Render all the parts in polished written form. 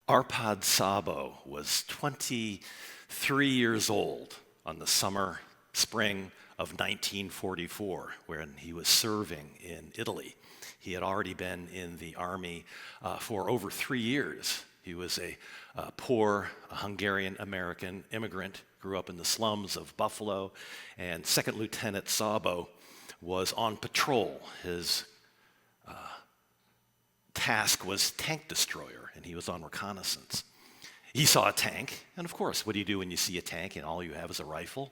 Arpad Sabo was 23 years old on the spring of 1944 when he was serving in Italy. He had already been in the army for over 3 years. He was a poor Hungarian-American immigrant, grew up in the slums of Buffalo, and Second Lieutenant Sabo was on patrol. His task was tank destroyer, and he was on reconnaissance. He saw a tank, and of course, what do you do when you see a tank and all you have is a rifle?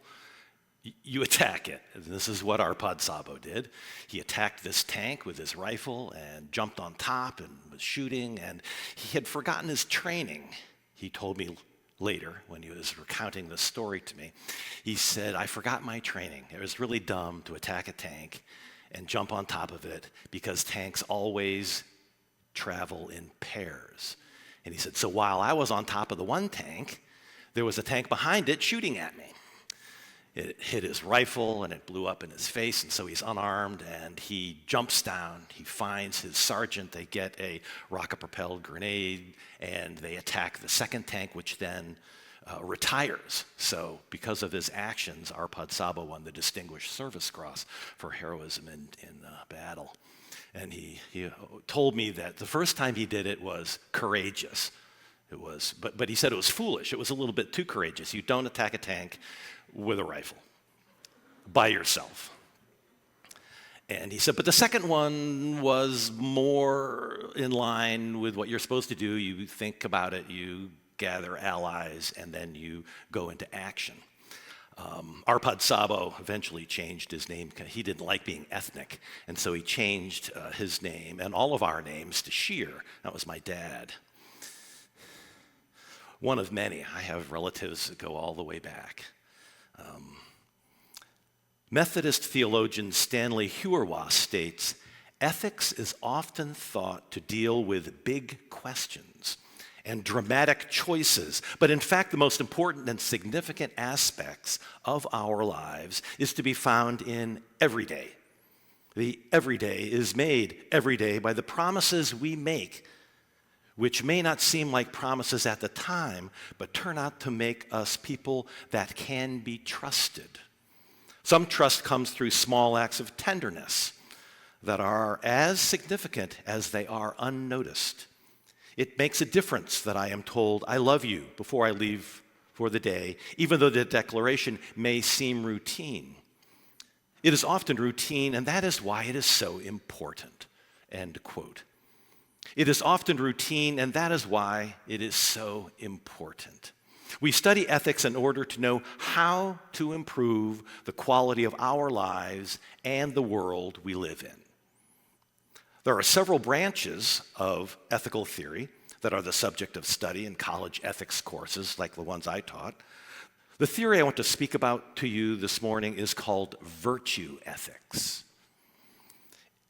You attack it. And this is what Arpad Sabo did. He attacked this tank with his rifle and jumped on top and was shooting, and he had forgotten his training. He told me later, when he was recounting this story to me, he said, "I forgot my training. It was really dumb to attack a tank and jump on top of it because tanks always travel in pairs." And he said, so while I was on top of the one tank, there was a tank behind it shooting at me. It hit his rifle and it blew up in his face, and so he's unarmed and he jumps down. He finds his sergeant. They get a rocket-propelled grenade and they attack the second tank, which then retires. So because of his actions, Arpad Sabo won the Distinguished Service Cross for heroism in battle. And he told me that the first time he did it was courageous. It was, but he said it was foolish. It was a little bit too courageous. You don't attack a tank with a rifle by yourself. And he said, but the second one was more in line with what you're supposed to do. You think about it, you gather allies, and then you go into action. Arpad Sabo eventually changed his name. He didn't like being ethnic, and so he changed his name and all of our names to Shear. That was my dad. One of many. I have relatives that go all the way back. Methodist theologian Stanley Heuerwas states, ethics is often thought to deal with big questions and dramatic choices, but in fact the most important and significant aspects of our lives is to be found in everyday. The everyday is made every day by the promises we make, which may not seem like promises at the time, but turn out to make us people that can be trusted. Some trust comes through small acts of tenderness that are as significant as they are unnoticed. It makes a difference that I am told, I love you, before I leave for the day, even though the declaration may seem routine. It is often routine, and that is why it is so important. End quote. It is often routine, and that is why it is so important. We study ethics in order to know how to improve the quality of our lives and the world we live in. There are several branches of ethical theory that are the subject of study in college ethics courses like the ones I taught. The theory I want to speak about to you this morning is called virtue ethics.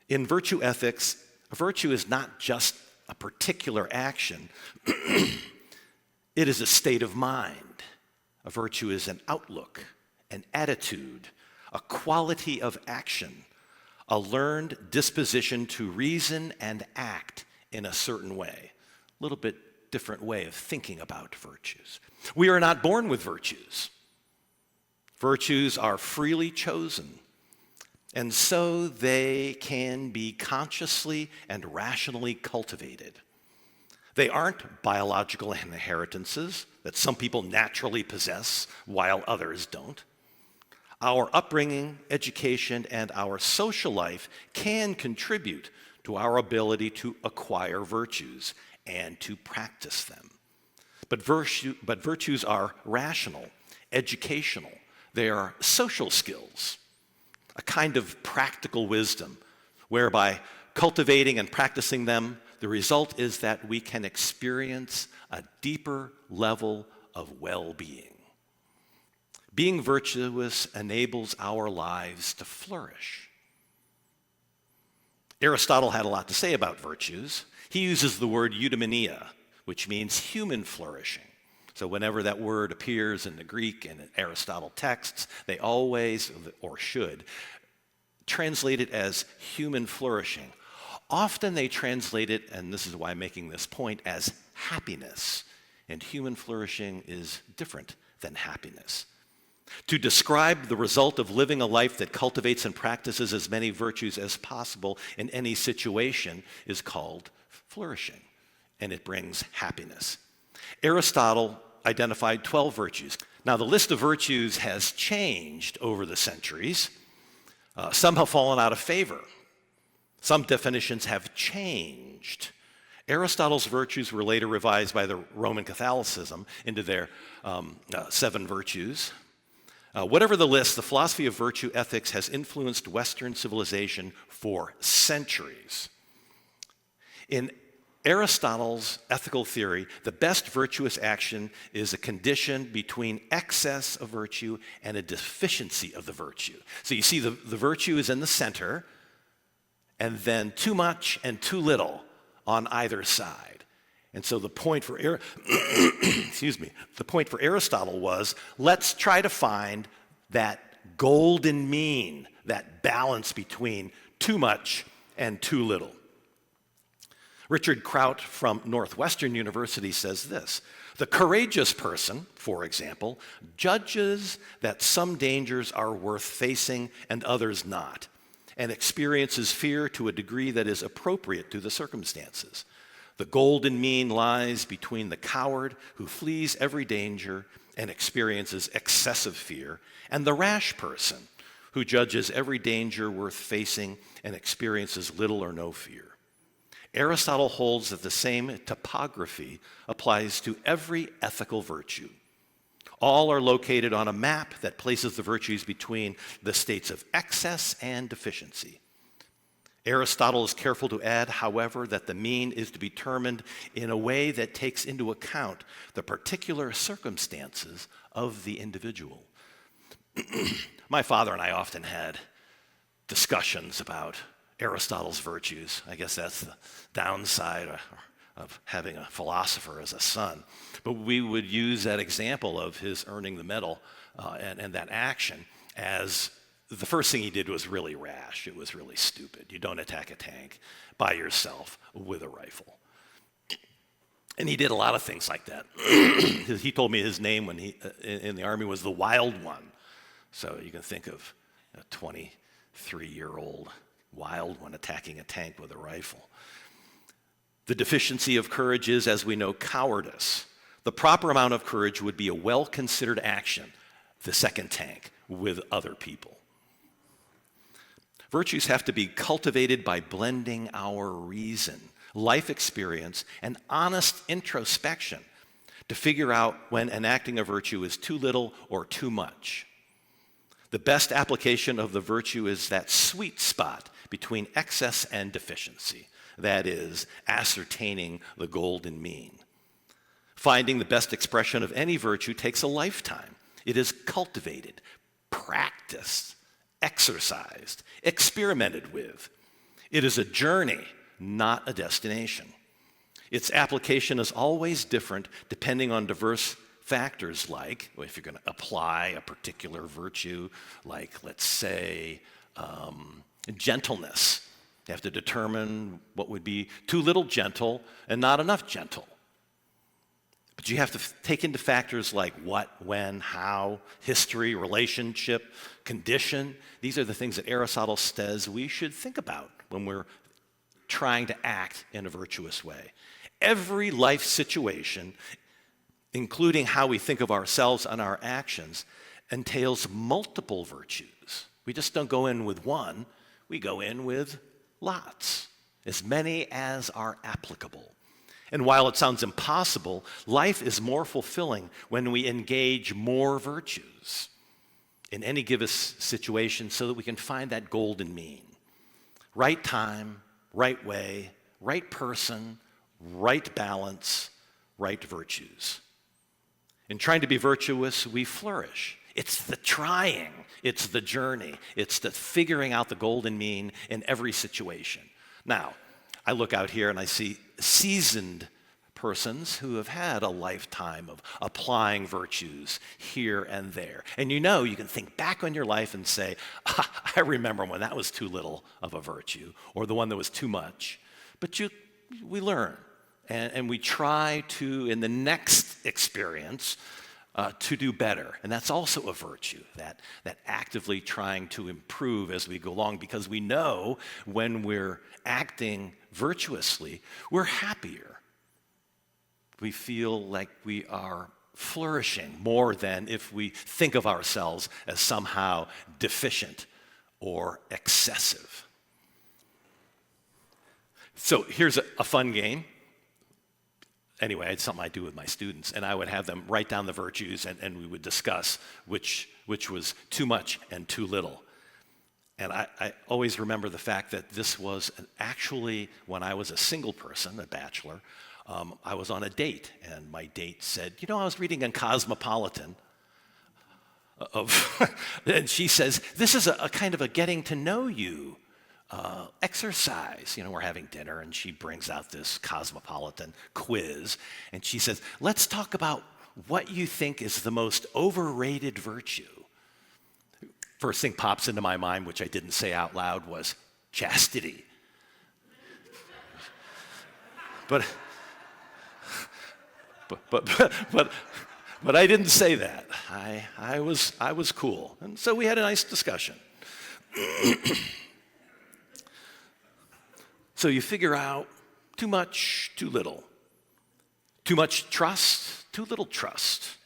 In virtue ethics, virtue is not just a particular action. It is a state of mind. A virtue is an outlook, an attitude, a quality of action, a learned disposition to reason and act in a certain way. A little bit different way of thinking about virtues. We are not born with virtues. Virtues are freely chosen, and so they can be consciously and rationally cultivated. They aren't biological inheritances that some people naturally possess while others don't. Our upbringing, education, and our social life can contribute to our ability to acquire virtues and to practice them. But virtues are rational, educational. They are social skills, a kind of practical wisdom, whereby cultivating and practicing them, the result is that we can experience a deeper level of well-being. Being virtuous enables our lives to flourish. Aristotle had a lot to say about virtues. He uses the word eudaimonia, which means human flourishing. So whenever that word appears in the Greek and in Aristotle texts, they always, or should, translate it as human flourishing. Often they translate it, and this is why I'm making this point, as happiness. And human flourishing is different than happiness. To describe the result of living a life that cultivates and practices as many virtues as possible in any situation is called flourishing, and it brings happiness. Aristotle identified 12 virtues. Now, the list of virtues has changed over the centuries. Some have fallen out of favor. Some definitions have changed. Aristotle's virtues were later revised by the Roman Catholicism into their 7 virtues. Whatever the list, the philosophy of virtue ethics has influenced Western civilization for centuries. In Aristotle's ethical theory, the best virtuous action is a condition between excess of virtue and a deficiency of the virtue. So you see the virtue is in the center, and then too much and too little on either side. And so the point for the point for Aristotle was, let's try to find that golden mean, that balance between too much and too little. Richard Kraut from Northwestern University says this: the courageous person, for example, judges that some dangers are worth facing and others not, and experiences fear to a degree that is appropriate to the circumstances. The golden mean lies between the coward who flees every danger and experiences excessive fear, and the rash person who judges every danger worth facing and experiences little or no fear. Aristotle holds that the same topography applies to every ethical virtue. All are located on a map that places the virtues between the states of excess and deficiency. Aristotle is careful to add, however, that the mean is to be determined in a way that takes into account the particular circumstances of the individual. My father and I often had discussions about Aristotle's virtues. I guess that's the downside of having a philosopher as a son. But we would use that example of his earning the medal and that action as the first thing he did was really rash. It was really stupid. You don't attack a tank by yourself with a rifle. And he did a lot of things like that. He told me his name when he in the Army was the Wild One. So you can think of a 23-year-old wild one attacking a tank with a rifle. The deficiency of courage is, as we know, cowardice. The proper amount of courage would be a well-considered action, the second tank, with other people. Virtues have to be cultivated by blending our reason, life experience, and honest introspection to figure out when enacting a virtue is too little or too much. The best application of the virtue is that sweet spot between excess and deficiency, that is, ascertaining the golden mean. Finding the best expression of any virtue takes a lifetime. It is cultivated, practiced, exercised, experimented with. It is a journey, not a destination. Its application is always different depending on diverse factors like, well, if you're going to apply a particular virtue, like, let's say, gentleness. You have to determine what would be too little gentle and not enough gentle. But you have to take into factors like what, when, how, history, relationship, condition. These are the things that Aristotle says we should think about when we're trying to act in a virtuous way. Every life situation, including how we think of ourselves and our actions, entails multiple virtues. We just don't go in with one. We go in with lots, as many as are applicable. And while it sounds impossible, life is more fulfilling when we engage more virtues in any given situation so that we can find that golden mean. Right time, right way, right person, right balance, right virtues. In trying to be virtuous, we flourish. It's the trying, it's the journey, it's the figuring out the golden mean in every situation. Now, I look out here and I see seasoned persons who have had a lifetime of applying virtues here and there. And you can think back on your life and say, I remember when that was too little of a virtue, or the one that was too much. But we learn, and we try to, in the next experience, to do better. And that's also a virtue, that actively trying to improve as we go along, because we know when we're acting virtuously, we're happier. We feel like we are flourishing more than if we think of ourselves as somehow deficient or excessive. So here's a fun game. Anyway, it's something I do with my students, and I would have them write down the virtues, and we would discuss which was too much and too little. And I always remember the fact that this was actually when I was a single person, a bachelor. I was on a date, and my date said, I was reading in Cosmopolitan and she says, this is a kind of a getting to know you exercise. We're having dinner, and she brings out this Cosmopolitan quiz, and she says, let's talk about what you think is the most overrated virtue. First thing pops into my mind, which I didn't say out loud, was chastity. But I didn't say that. I was cool, and so we had a nice discussion. So you figure out too much, too little. Too much trust, too little trust.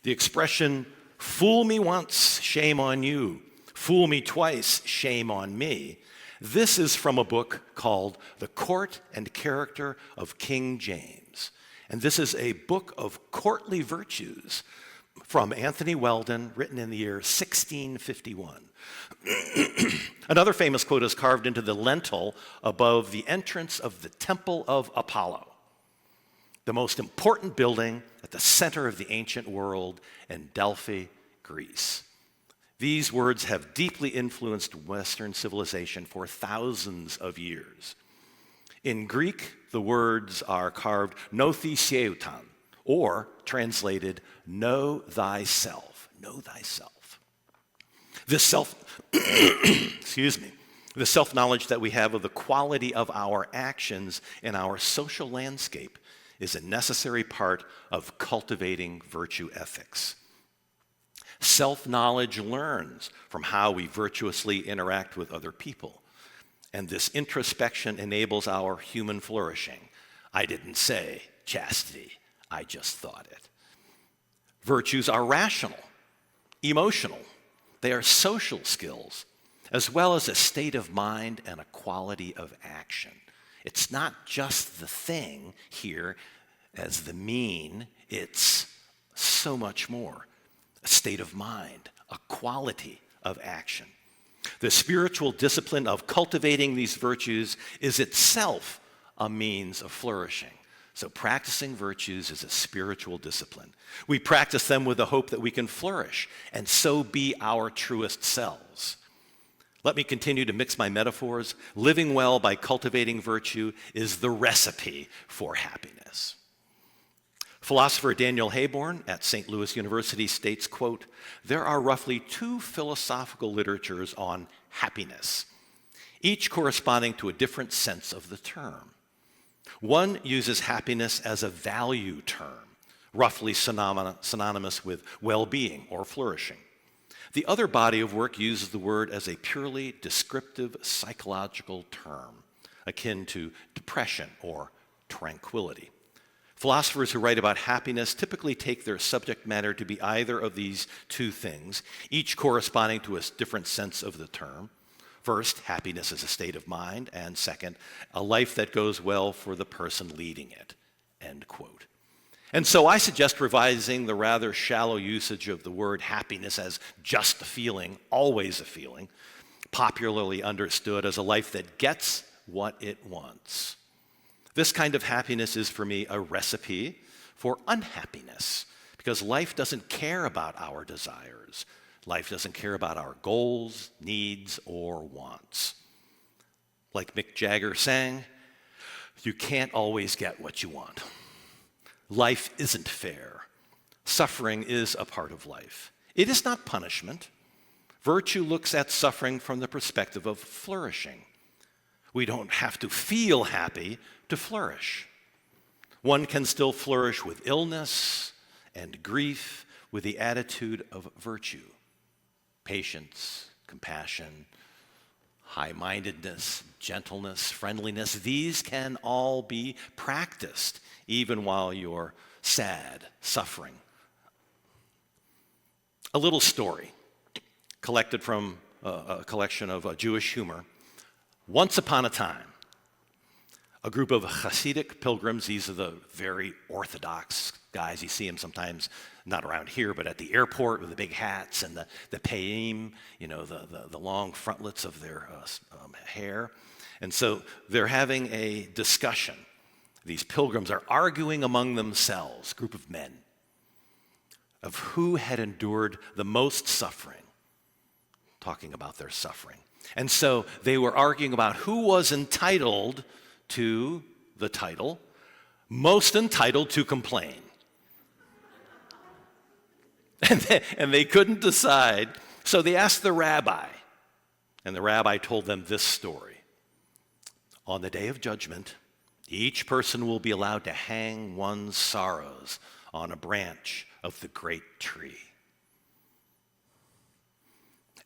The expression, fool me once, shame on you. Fool me twice, shame on me. This is from a book called The Court and Character of King James. And this is a book of courtly virtues from Anthony Weldon, written in the year 1651. Another famous quote is carved into the lintel above the entrance of the Temple of Apollo, the most important building at the center of the ancient world in Delphi, Greece. These words have deeply influenced Western civilization for thousands of years. In Greek, the words are carved nothesieuton, or translated, know thyself. Know thyself. This the self-knowledge that we have of the quality of our actions in our social landscape is a necessary part of cultivating virtue ethics. Self-knowledge learns from how we virtuously interact with other people, and this introspection enables our human flourishing. I didn't say chastity, I just thought it. Virtues are rational, emotional. They are social skills, as well as a state of mind and a quality of action. It's not just the thing here as the mean, it's so much more. A state of mind, a quality of action. The spiritual discipline of cultivating these virtues is itself a means of flourishing. So practicing virtues is a spiritual discipline. We practice them with the hope that we can flourish and so be our truest selves. Let me continue to mix my metaphors. Living well by cultivating virtue is the recipe for happiness. Philosopher Daniel Hayborn at St. Louis University states, quote, there are roughly 2 philosophical literatures on happiness, each corresponding to a different sense of the term. One uses happiness as a value term, roughly synonymous with well-being or flourishing. The other body of work uses the word as a purely descriptive psychological term, akin to depression or tranquility. Philosophers who write about happiness typically take their subject matter to be either of these 2 things, each corresponding to a different sense of the term. First, happiness is a state of mind, and second, a life that goes well for the person leading it, end quote. And so I suggest revising the rather shallow usage of the word happiness as just a feeling, always a feeling, popularly understood as a life that gets what it wants. This kind of happiness is, for me, a recipe for unhappiness, because life doesn't care about our desires. Life doesn't care about our goals, needs, or wants. Like Mick Jagger sang, You can't always get what you want. Life isn't fair. Suffering is a part of life. It is not punishment. Virtue looks at suffering from the perspective of flourishing. We don't have to feel happy to flourish. One can still flourish with illness and grief with the attitude of virtue, patience, compassion, high-mindedness, gentleness, friendliness. These can all be practiced even while you're sad, suffering. A little story collected from a collection of Jewish humor. Once upon a time, a group of Hasidic pilgrims, these are the very orthodox guys, you see them sometimes, not around here, but at the airport with the big hats and the payim, the long frontlets of their hair. And so they're having a discussion. These pilgrims are arguing among themselves, group of men, of who had endured the most suffering, talking about their suffering. And so they were arguing about who was entitled to the title, most entitled to complain. And they couldn't decide, so they asked the rabbi, and the rabbi told them this story. On the day of judgment, each person will be allowed to hang one's sorrows on a branch of the great tree.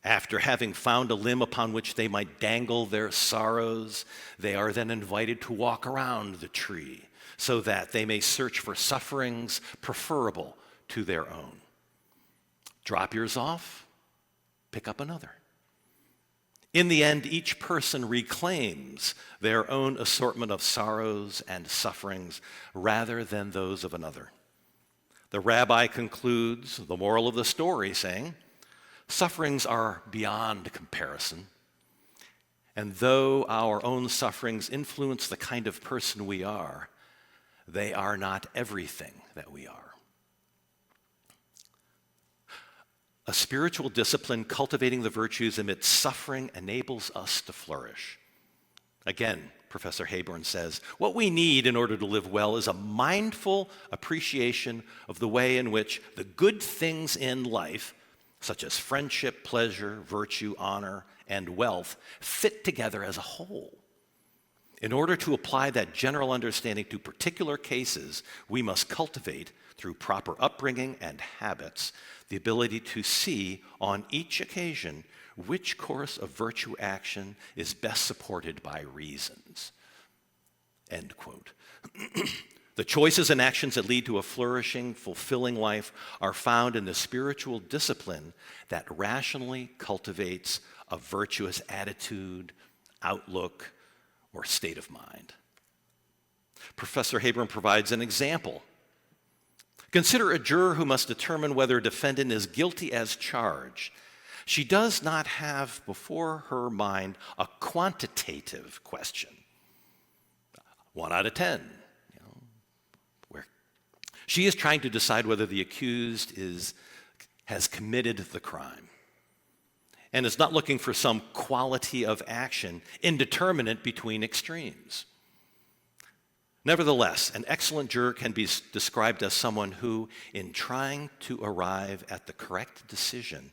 After having found a limb upon which they might dangle their sorrows, they are then invited to walk around the tree so that they may search for sufferings preferable to their own. Drop yours off, pick up another. In the end, each person reclaims their own assortment of sorrows and sufferings rather than those of another. The rabbi concludes the moral of the story saying, sufferings are beyond comparison, and though our own sufferings influence the kind of person we are, they are not everything that we are. A spiritual discipline cultivating the virtues amidst suffering enables us to flourish. Again, Professor Hayborn says, what we need in order to live well is a mindful appreciation of the way in which the good things in life, such as friendship, pleasure, virtue, honor, and wealth, fit together as a whole. In order to apply that general understanding to particular cases, we must cultivate, through proper upbringing and habits, the ability to see on each occasion which course of virtue action is best supported by reasons. End quote. The choices and actions that lead to a flourishing, fulfilling life are found in the spiritual discipline that rationally cultivates a virtuous attitude, outlook, or state of mind. Professor Hayborn provides an example. Consider a juror who must determine whether a defendant is guilty as charged. She does not have before her mind a quantitative question. 1 out of 10. Where she is trying to decide whether the accused has committed the crime, and is not looking for some quality of action indeterminate between extremes. Nevertheless, an excellent juror can be described as someone who, in trying to arrive at the correct decision,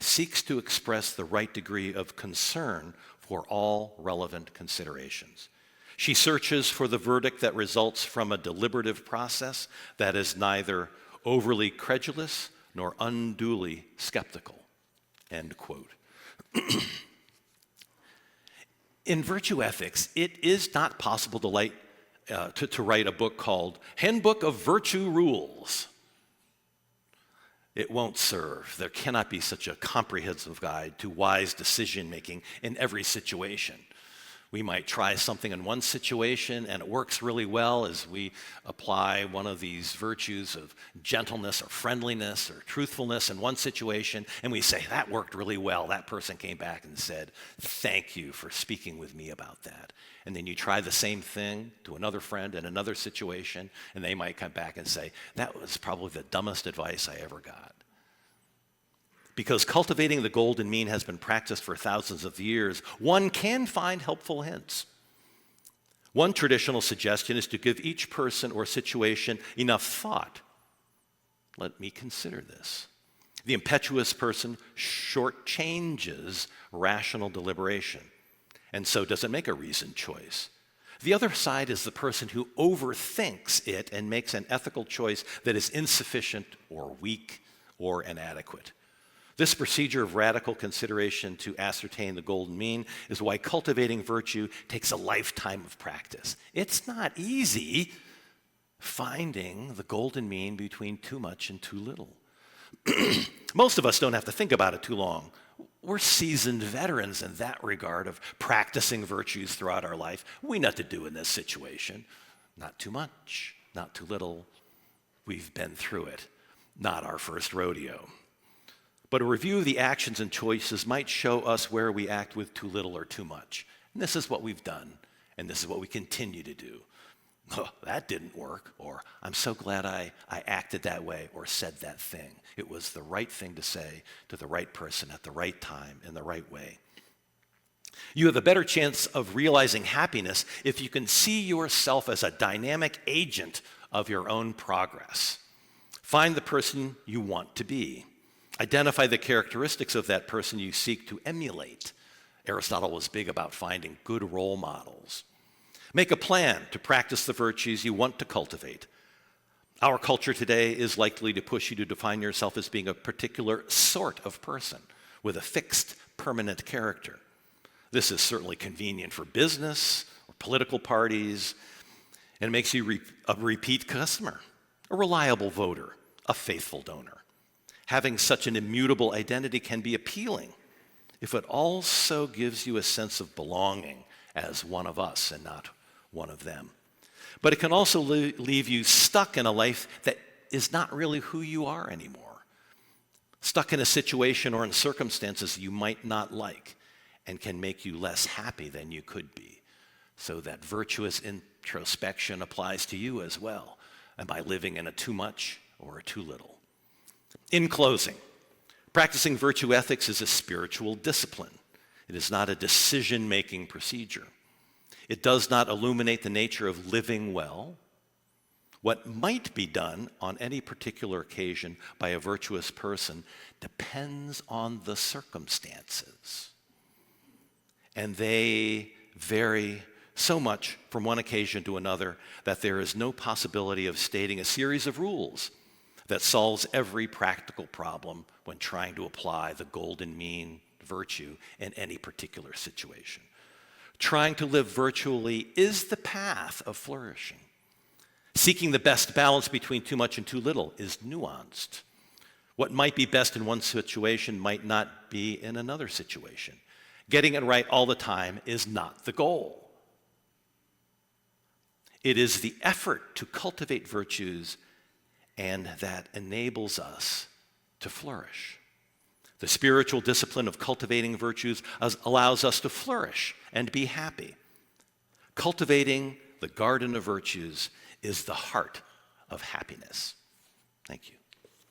seeks to express the right degree of concern for all relevant considerations. She searches for the verdict that results from a deliberative process that is neither overly credulous nor unduly skeptical. End quote. In virtue ethics, it is not possible to write a book called Handbook of Virtue Rules. It won't serve. There cannot be such a comprehensive guide to wise decision-making in every situation. We might try something in one situation and it works really well as we apply one of these virtues of gentleness or friendliness or truthfulness in one situation, and we say, that worked really well. That person came back and said, thank you for speaking with me about that. And then you try the same thing to another friend in another situation, and they might come back and say, that was probably the dumbest advice I ever got. Because cultivating the golden mean has been practiced for thousands of years, one can find helpful hints. One traditional suggestion is to give each person or situation enough thought. Let me consider this. The impetuous person shortchanges rational deliberation, and so doesn't make a reasoned choice. The other side is the person who overthinks it and makes an ethical choice that is insufficient or weak or inadequate. This procedure of radical consideration to ascertain the golden mean is why cultivating virtue takes a lifetime of practice. It's not easy finding the golden mean between too much and too little. Most of us don't have to think about it too long. We're seasoned veterans in that regard of practicing virtues throughout our life. We know what to do in this situation. Not too much, not too little. We've been through it. Not our first rodeo. But a review of the actions and choices might show us where we act with too little or too much. And this is what we've done, and this is what we continue to do. Oh, that didn't work, or I'm so glad I acted that way or said that thing. It was the right thing to say to the right person at the right time in the right way. You have a better chance of realizing happiness if you can see yourself as a dynamic agent of your own progress. Find the person you want to be. Identify the characteristics of that person you seek to emulate. Aristotle was big about finding good role models. Make a plan to practice the virtues you want to cultivate. Our culture today is likely to push you to define yourself as being a particular sort of person with a fixed, permanent character. This is certainly convenient for business or political parties, and it makes you a repeat customer, a reliable voter, a faithful donor. Having such an immutable identity can be appealing if it also gives you a sense of belonging as one of us and not one of them. But it can also leave you stuck in a life that is not really who you are anymore. Stuck in a situation or in circumstances you might not like and can make you less happy than you could be. So that virtuous introspection applies to you as well. Am I living in a too much or a too little? In closing, practicing virtue ethics is a spiritual discipline. It is not a decision-making procedure. It does not illuminate the nature of living well. What might be done on any particular occasion by a virtuous person depends on the circumstances. And they vary so much from one occasion to another that there is no possibility of stating a series of rules that solves every practical problem when trying to apply the golden mean virtue in any particular situation. Trying to live virtually is the path of flourishing. Seeking the best balance between too much and too little is nuanced. What might be best in one situation might not be in another situation. Getting it right all the time is not the goal. It is the effort to cultivate virtues and that enables us to flourish. The spiritual discipline of cultivating virtues allows us to flourish and be happy. Cultivating the garden of virtues is the heart of happiness. Thank you.